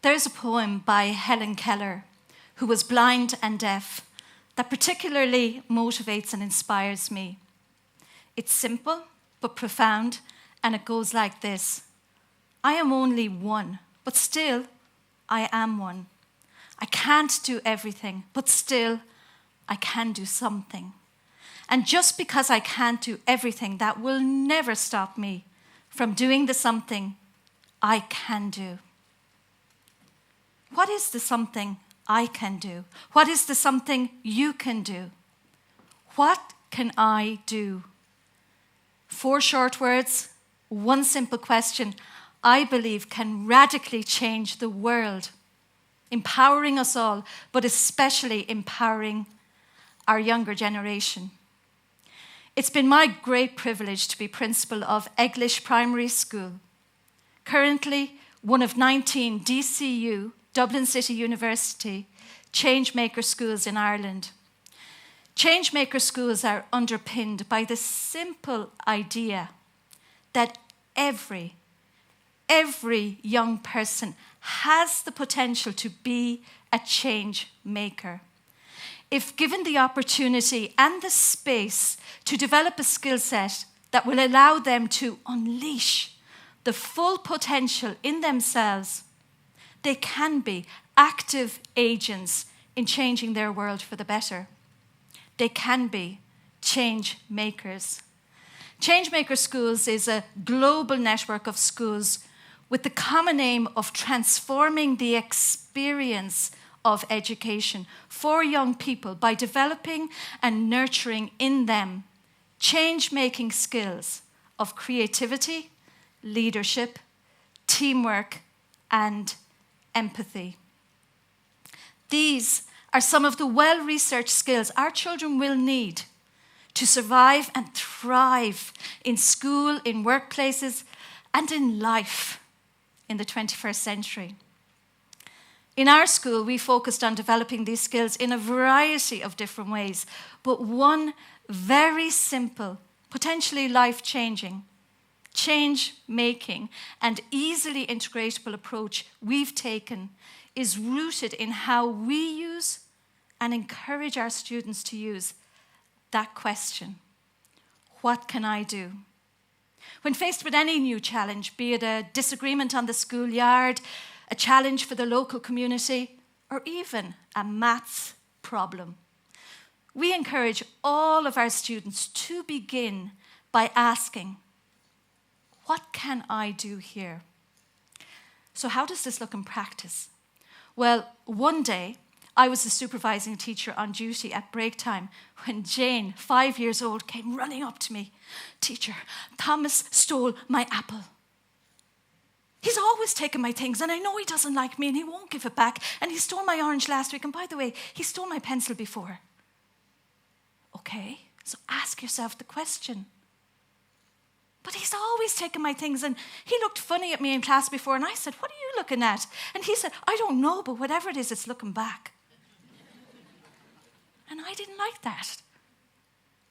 There's a poem by Helen Keller, who was blind and deaf, that particularly motivates and inspires me. It's simple but profound, and it goes like this. I am only one, but still I am one. I can't do everything, but still I can do something. And just because I can't do everything, that will never stop me from doing the something I can do. What is the something I can do? What is the something you can do? What can I do? 4 short words, 1 simple question, I believe can radically change the world, empowering us all, but especially empowering our younger generation. It's been my great privilege to be principal of Eglish Primary School, currently one of 19 DCU, Dublin City University, changemaker schools in Ireland. Changemaker schools are underpinned by the simple idea that every young person has the potential to be a change maker. If given the opportunity and the space to develop a skill set that will allow them to unleash the full potential in themselves, they can be active agents in changing their world for the better. They can be change makers. Changemaker Schools is a global network of schools with the common aim of transforming the experience of education for young people by developing and nurturing in them change-making skills of creativity, leadership, teamwork, and empathy. These are some of the well-researched skills our children will need to survive and thrive in school, in workplaces, and in life in the 21st century. In our school, we focused on developing these skills in a variety of different ways, but one very simple, potentially life-changing, change-making and easily integratable approach we've taken is rooted in how we use and encourage our students to use that question, what can I do? When faced with any new challenge, be it a disagreement on the schoolyard, a challenge for the local community, or even a maths problem, we encourage all of our students to begin by asking, what can I do here? So how does this look in practice? Well, one day, I was the supervising teacher on duty at break time when Jane, 5 years old, came running up to me. Teacher, Thomas stole my apple. He's always taken my things, and I know he doesn't like me, and he won't give it back. And he stole my orange last week, and by the way, he stole my pencil before. Okay, so ask yourself the question. But he's always taken my things, and he looked funny at me in class before, and I said, what are you looking at? And he said, I don't know, but whatever it is, it's looking back. And I didn't like that.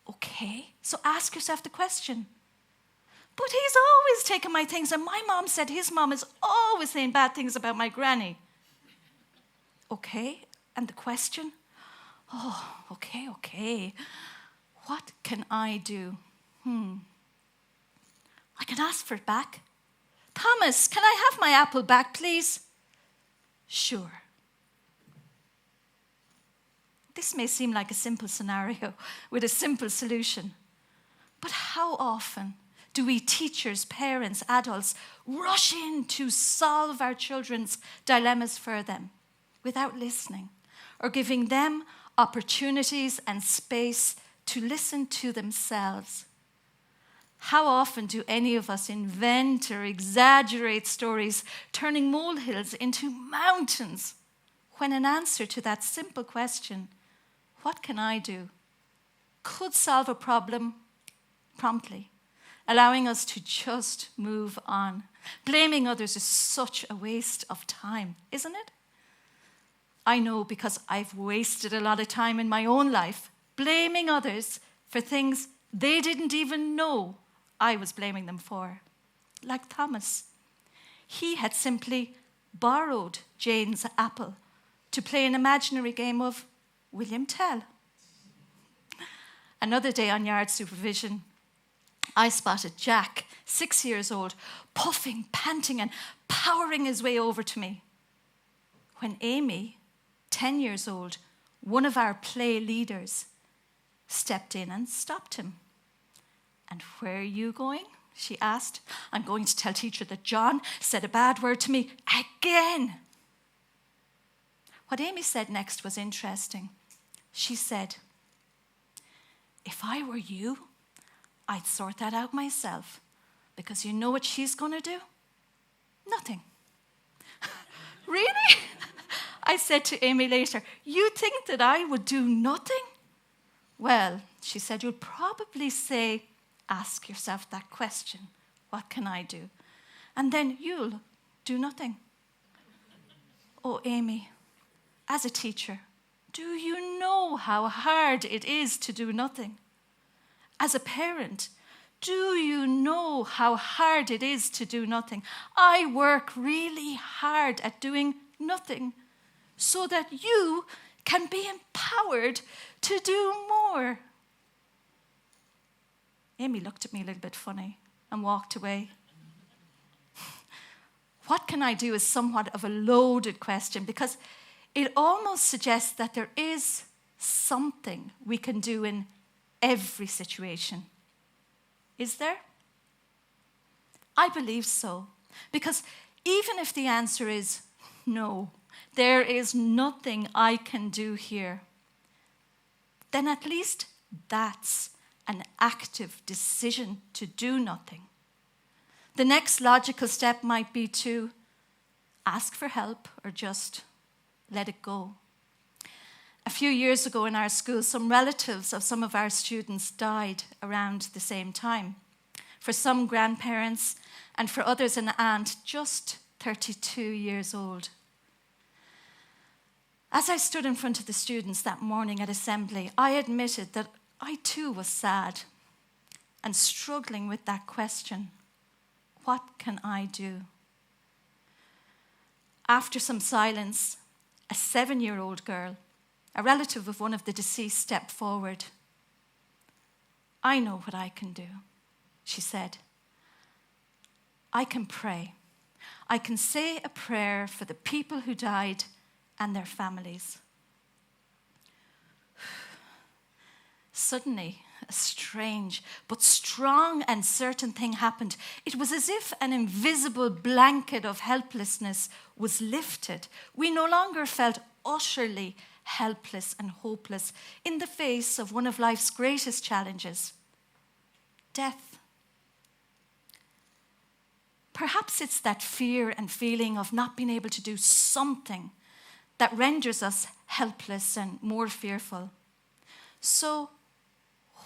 Okay, so ask yourself the question. But he's always taken my things, and my mom said his mom is always saying bad things about my granny. Okay, and the question? Oh, okay. What can I do? I can ask for it back. Thomas, can I have my apple back, please? Sure. This may seem like a simple scenario with a simple solution, but how often do we teachers, parents, adults rush in to solve our children's dilemmas for them without listening or giving them opportunities and space to listen to themselves? How often do any of us invent or exaggerate stories, turning molehills into mountains, when an answer to that simple question, what can I do, could solve a problem promptly, allowing us to just move on? Blaming others is such a waste of time, isn't it? I know, because I've wasted a lot of time in my own life blaming others for things they didn't even know I was blaming them for. Like Thomas. He had simply borrowed Jane's apple to play an imaginary game of William Tell. Another day on yard supervision, I spotted Jack, 6 years old, puffing, panting, and powering his way over to me. When Amy, 10 years old, one of our play leaders, stepped in and stopped him. "And where are you going?" she asked. "I'm going to tell teacher that John said a bad word to me again." What Amy said next was interesting. She said, "If I were you, I'd sort that out myself, because you know what she's going to do? Nothing." "Really?" I said to Amy later. "You think that I would do nothing?" "Well," she said, "you'll probably ask yourself that question. What can I do? And then you'll do nothing." Oh, Amy, as a teacher, do you know how hard it is to do nothing? As a parent, do you know how hard it is to do nothing? I work really hard at doing nothing so that you can be empowered to do more. Amy looked at me a little bit funny and walked away. What can I do is somewhat of a loaded question, because it almost suggests that there is something we can do in every situation. Is there? I believe so, because even if the answer is no, there is nothing I can do here, then at least that's an active decision to do nothing. The next logical step might be to ask for help or just let it go. A few years ago in our school, some relatives of some of our students died around the same time. For some, grandparents, and for others, an aunt just 32 years old. As I stood in front of the students that morning at assembly, I admitted that I too was sad and struggling with that question. What can I do? After some silence, a 7-year-old girl, a relative of one of the deceased, stepped forward. "I know what I can do," she said. "I can pray. I can say a prayer for the people who died and their families." Suddenly, a strange but strong and certain thing happened. It was as if an invisible blanket of helplessness was lifted. We no longer felt utterly helpless and hopeless in the face of one of life's greatest challenges, death. Perhaps it's that fear and feeling of not being able to do something that renders us helpless and more fearful. So,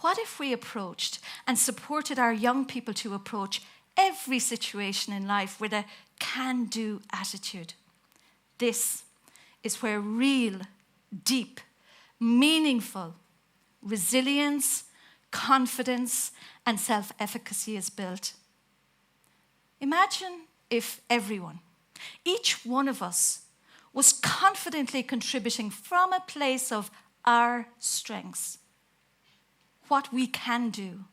what if we approached and supported our young people to approach every situation in life with a can-do attitude? This is where real, deep, meaningful resilience, confidence, and self-efficacy is built. Imagine if everyone, each one of us, was confidently contributing from a place of our strengths. What we can do.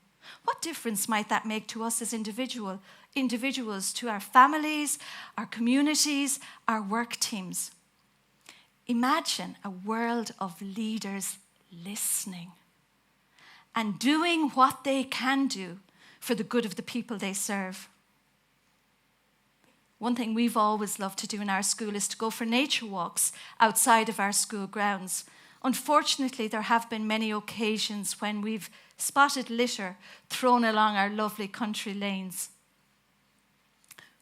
What difference might that make to us as individuals, to our families, our communities, our work teams? Imagine a world of leaders listening and doing what they can do for the good of the people they serve. One thing we've always loved to do in our school is to go for nature walks outside of our school grounds. Unfortunately, there have been many occasions when we've spotted litter thrown along our lovely country lanes.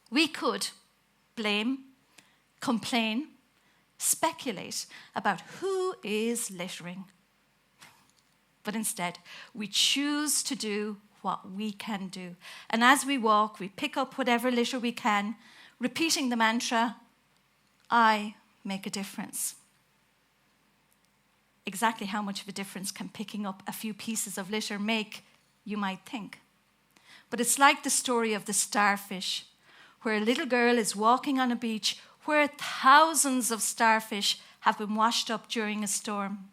We could blame, complain, speculate about who is littering. But instead, we choose to do what we can do. And as we walk, we pick up whatever litter we can, repeating the mantra, "I make a difference." Exactly how much of a difference can picking up a few pieces of litter make, you might think. But it's like the story of the Starfish, where a little girl is walking on a beach where thousands of starfish have been washed up during a storm.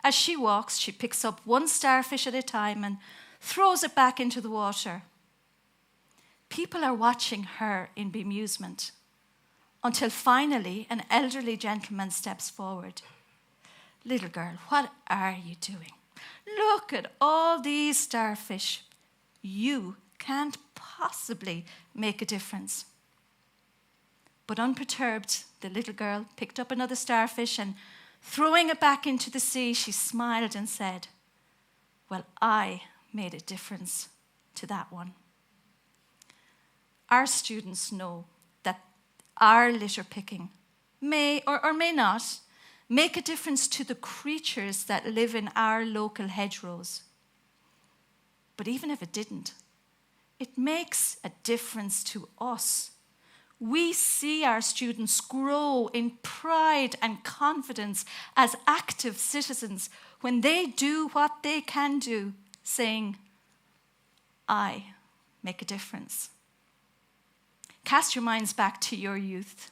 As she walks, she picks up one starfish at a time and throws it back into the water. People are watching her in bemusement until finally an elderly gentleman steps forward. "Little girl, what are you doing? Look at all these starfish. You can't possibly make a difference." But unperturbed, the little girl picked up another starfish and, throwing it back into the sea, she smiled and said, "Well, I made a difference to that one." Our students know that our litter picking may or may not make a difference to the creatures that live in our local hedgerows. But even if it didn't, it makes a difference to us. We see our students grow in pride and confidence as active citizens when they do what they can do, saying, "I make a difference." Cast your minds back to your youth.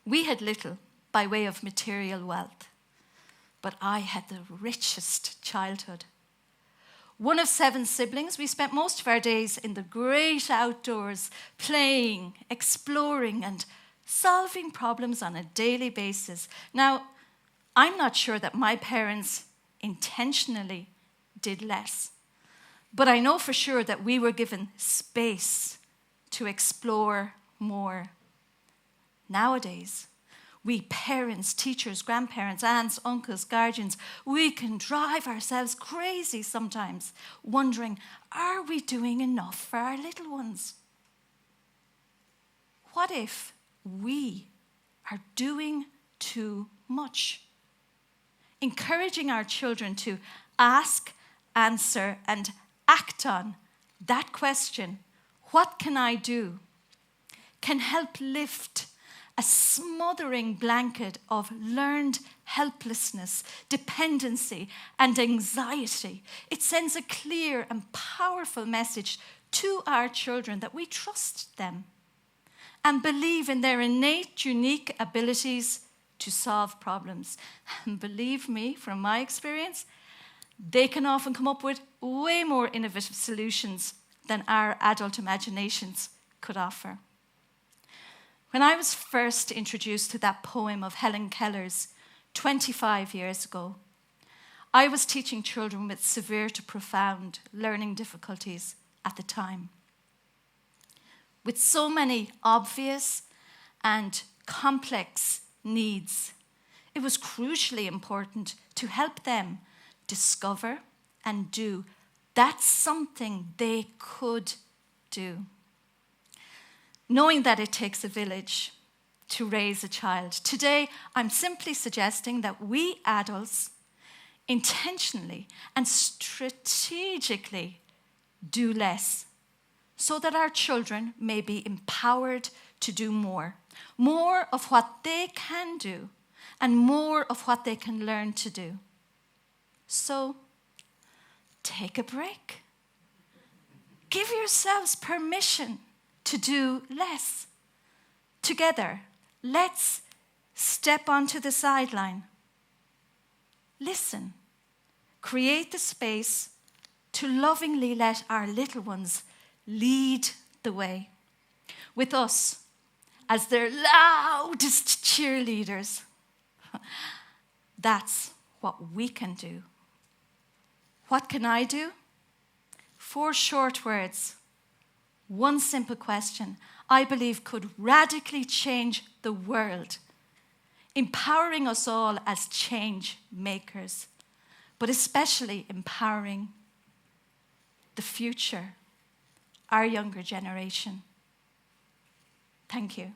We had little by way of material wealth, but I had the richest childhood. One of 7 siblings, we spent most of our days in the great outdoors, playing, exploring, and solving problems on a daily basis. Now, I'm not sure that my parents intentionally did less, but I know for sure that we were given space to explore more. Nowadays, we parents, teachers, grandparents, aunts, uncles, guardians, we can drive ourselves crazy sometimes, wondering, are we doing enough for our little ones? What if we are doing too much? Encouraging our children to ask, answer, and act on that question, "What can I do?" can help lift a smothering blanket of learned helplessness, dependency, and anxiety. It sends a clear and powerful message to our children that we trust them and believe in their innate, unique abilities to solve problems. And believe me, from my experience, they can often come up with way more innovative solutions than our adult imaginations could offer. When I was first introduced to that poem of Helen Keller's 25 years ago, I was teaching children with severe to profound learning difficulties at the time. With so many obvious and complex needs, it was crucially important to help them discover and do that something they could do. Knowing that it takes a village to raise a child, today I'm simply suggesting that we adults intentionally and strategically do less so that our children may be empowered to do more of what they can do and more of what they can learn to do. So, take a break. Give yourselves permission to do less. Together, let's step onto the sideline. Listen. Create the space to lovingly let our little ones lead the way, with us as their loudest cheerleaders. That's what we can do. What can I do? 4 short words. One simple question I believe could radically change the world, empowering us all as change makers, but especially empowering the future, our younger generation. Thank you.